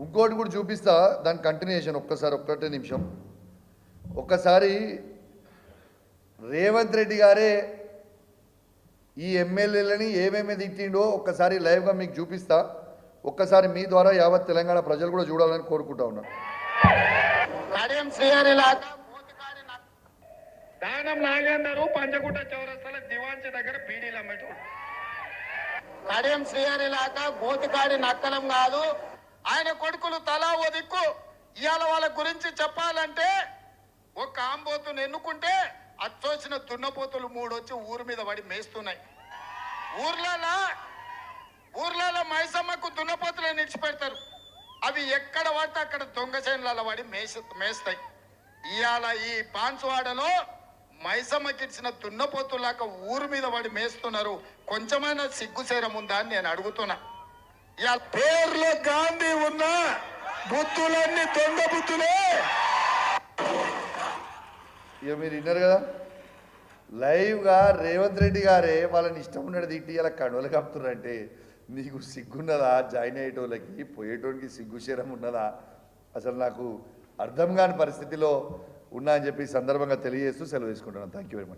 ఇంకోటి కూడా చూపిస్తా, దాని కంటిన్యూషన్ ఒక్కటే నిమిషం. ఒక్కసారి రేవంత్ రెడ్డి గారే ఈ ఎమ్మెల్యేలని ఏమేమి తిట్టిండో ఒక్కసారి లైవ్గా మీకు చూపిస్తా. ఒక్కసారి మీ ద్వారా యావత్ తెలంగాణ ప్రజలు కూడా చూడాలని కోరుకుంటా ఉన్నాను. దానం నాగేందరు పంచగుట్ట చౌరస్తాల దివాంచి దగ్గర బీడీలు అమ్మేటోడు. కడియం శ్రీహరి లాక గోతికాడి నక్కలం కాదు. ఆయన కొడుకులు తలా ఓ దిక్కు. ఇవాళ వాళ్ళ గురించి చెప్పాలంటే ఒక ఆంబోతును ఎన్నుకుంటే అచ్చొచ్చిన దున్నపోతులు 3 వచ్చి ఊరు మీద పడి మేస్తున్నాయి. ఊర్లలో మైసమ్మకు దున్నపోతులను నిడిచిపెడతారు. అవి ఎక్కడ పడితే అక్కడ దొంగ చేనులలో పడి మేస్తాయి. ఇవాళ ఈ పాన్సువాడలో మైసమ్మకి ఇచ్చిన దున్నపోతులాక ఊరు మీద పడి మేస్తున్నారు. కొంచెమైనా సిగ్గుసేరం ఉందా అని నేను అడుగుతున్నా. ఇవాళ పేర్లో గాంధీ ఉన్న బుద్ధులన్నీ దొంగ బుద్ధులే. ఇక మీరు విన్నారు కదా, లైవ్గా రేవంత్ రెడ్డి గారే వాళ్ళని ఇష్టం ఉన్నట్టు తిట్టి ఇలా కడవలు కప్పుతున్నారంటే నీకు సిగ్గున్నదా? జాయిన్ అయ్యేటోళ్ళకి పోయేటోడికి సిగ్గుశరం ఉన్నదా? అసలు నాకు అర్థం కాని పరిస్థితిలో ఉన్నా అని చెప్పి సందర్భంగా తెలియజేస్తూ సెలవు తీసుకుంటున్నాను. Thank you very much.